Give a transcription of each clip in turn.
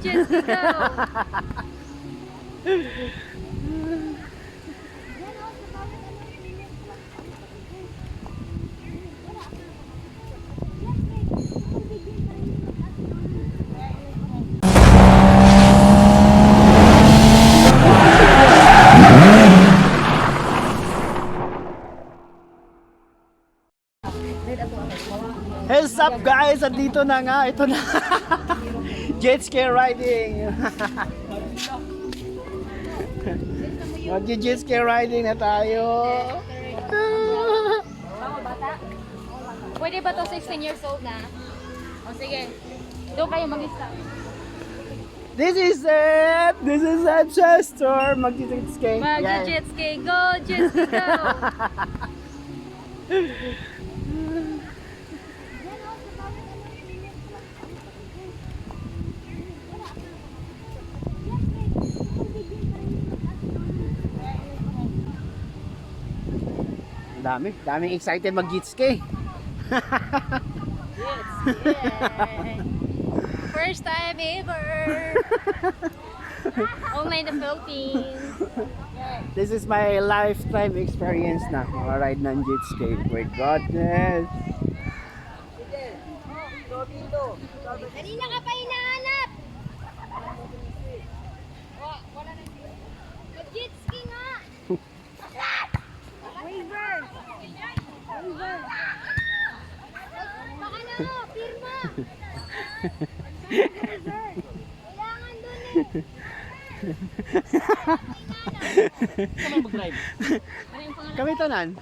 Jetski, go! What's up guys? Andito na nga. Ito na. Jetski riding. Mag-jetski riding na tayo. Pwede ba to 16 years old na? O sige. Doon kayo mag-stop. This is it. This is Ancestor. Mag-jetski. Mag-jetski. Go, Jetski, go! Daming excited mag-jetski. First time ever! Only in the Philippines. This is my lifetime experience na ride ng jetski. My goodness. Kanina ka pa hinahanap! Mag-jetski nga! Waiver! Waiver! Baka na mo, pirma! Waiver! Kailangan dun eh! Kami mag-drive. Kami tanan.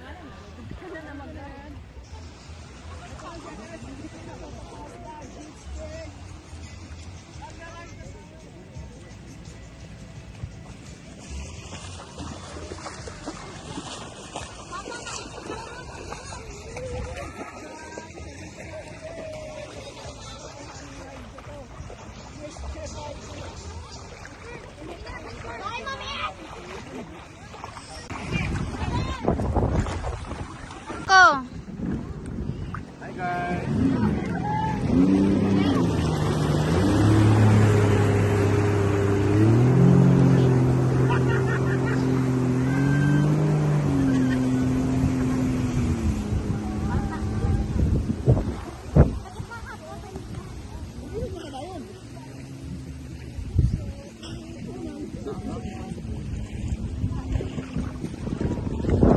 Hi guys.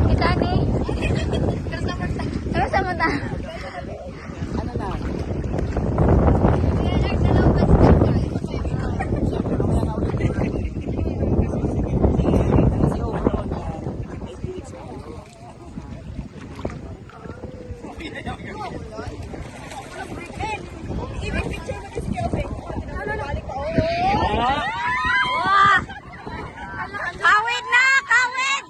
Kita nih. Terus sama ta. Ano na? Kawin na, kawin.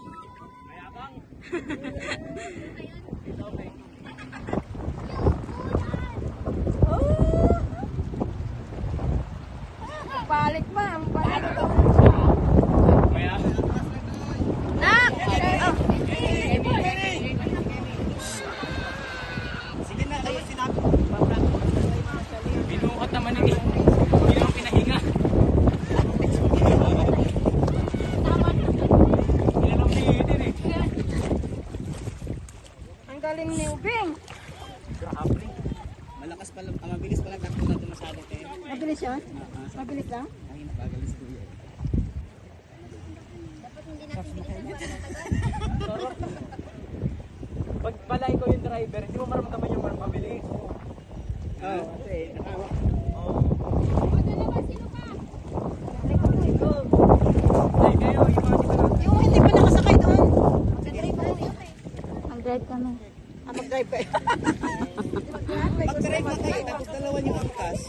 Balik ma, balik. Nak. Sige na, kayo sinabi. Binukat naman yung pinahinga. Ang galing ni Ubing. Grabe. Malakas pa lang, mabilis pa lang takbo natin masyado kayo. Mabilis yan? Mabilis lang? Ay, napagalis ko yan. Dapat hindi natin bilisan mo Pag palay ko yung driver, hindi mo maramdaman yung mabilis. Oo, kasi nakawak. Ay, kayo, yung hindi pa nakasakay doon. Mag-drive kami. mag-drive kayo. Mag-drive na kayo, tapos dalawa yung angkas.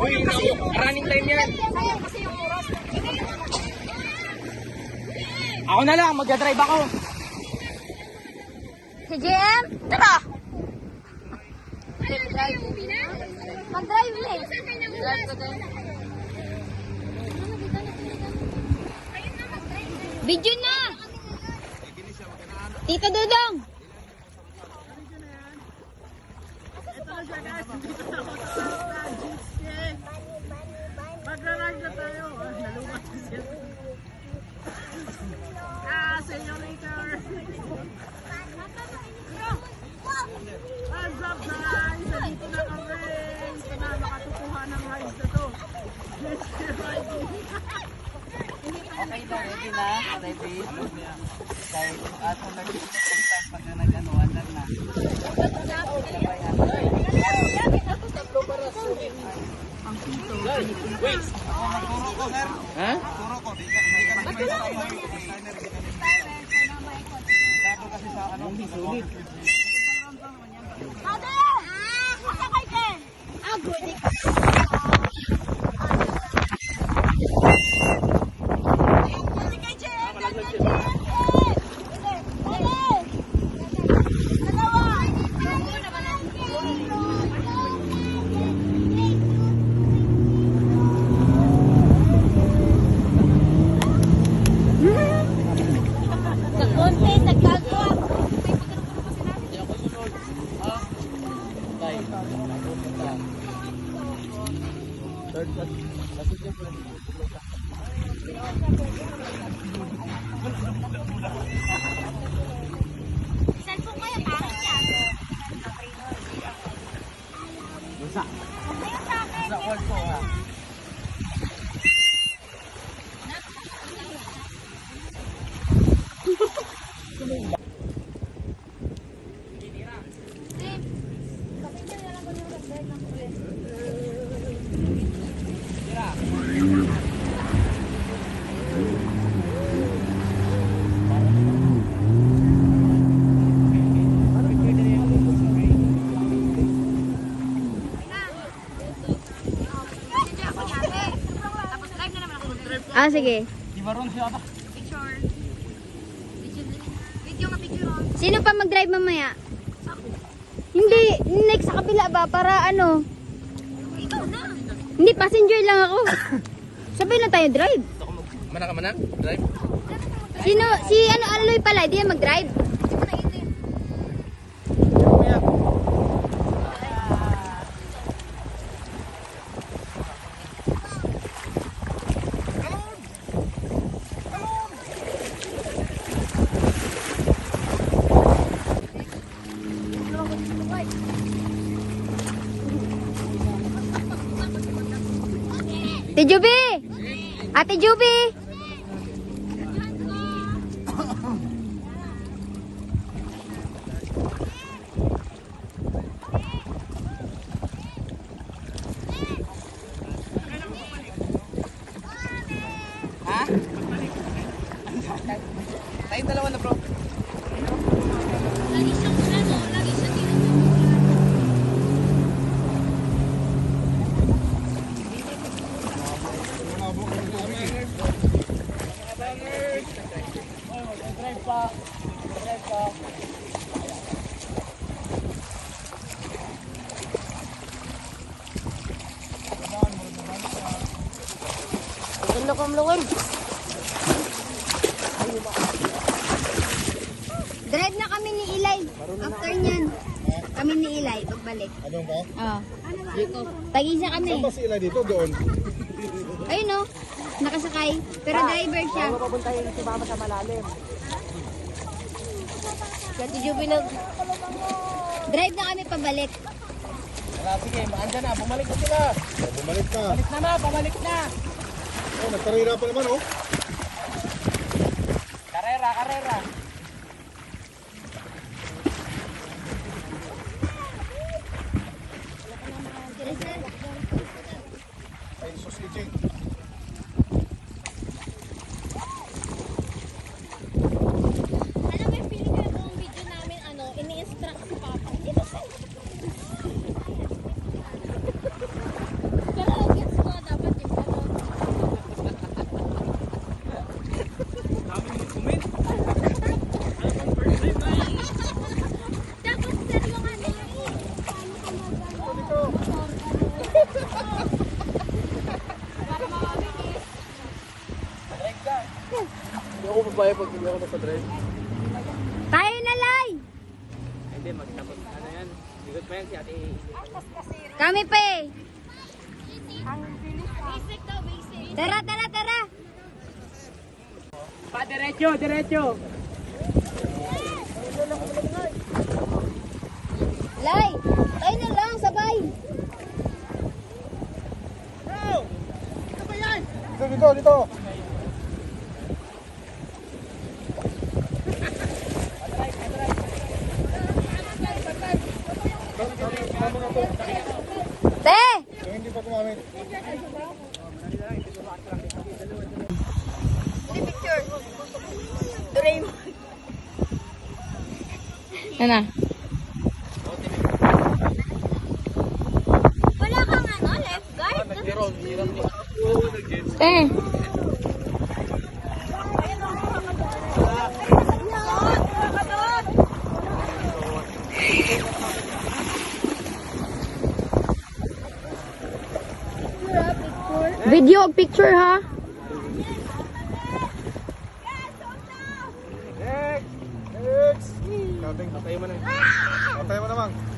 Uy, running time yan. Ako na lang, mag-drive ako. Si JM, tara! Mag-drive na eh. Video na! Tito Dudong! ready. Kaya ato nag-start pag nag-ano-anan na. Wait! Turo ko, sir. Ha? Turo ko. Dito kasi sa ano. Hindi sulit. Sa call ko ha. Ah, sige. Di ba ron siya ba? Picture. Video nga picture. Sino pa mag-drive mamaya? Hindi, next sa kabila ba? Para ano? Ikaw na. Hindi, passenger lang ako. Sabay lang tayo drive. Mana ka mana? Drive? Sino? Si ano, Aloy pala, di yan mag-drive. Ate Juby! Ate Juby! Ha? Tayong dalawa na bro. Lagi siyang ano, lagi siyang Drive pa. Drive pa. Drive na kami ni Ilay. After niyan, kami ni Ilay pagbalik. Ano ba? Oo. Tag-isa kami. Saan ba sila dito? Doon? Ayun o, nakasakay. Pero driver siya. Papuntahin si mama sa malalim. Kati Juby na. Drive na kami pabalik. Wala, sige, andyan na. Bumalik na sila. Bumalik ka. Balik na ma, pabalik na. Oh, nagkarira pa naman oh. Karera, karera. Ay, sausage. Alam mo yung feeling ko yung video namin, ano, ini-instruct si Papa. Hindi ba sa'yo? Pero gets ko dapat yung gano'n. Dami mo comment. Dapat sir yung ano yung para mamabilis. Drive ka. Hindi ako babae pag hindi ako nasa-drive. Tayo na, Lay! Hindi, magtapos. Ano yan? Bigot pa yan si ate. Kami pa eh. Basic daw, basic. Tara, tara, tara. Pa, diretso, diretso. Lay, tayo na lang, sabay. Dito, dito, dito. Te! Yung hindi pa gumamit. Picture. Doraemon. Ano? Wala kang ano, left guard? Eh. Video picture ha? Next! Next! Kaping, patay mo na. Patay mo na, Mang.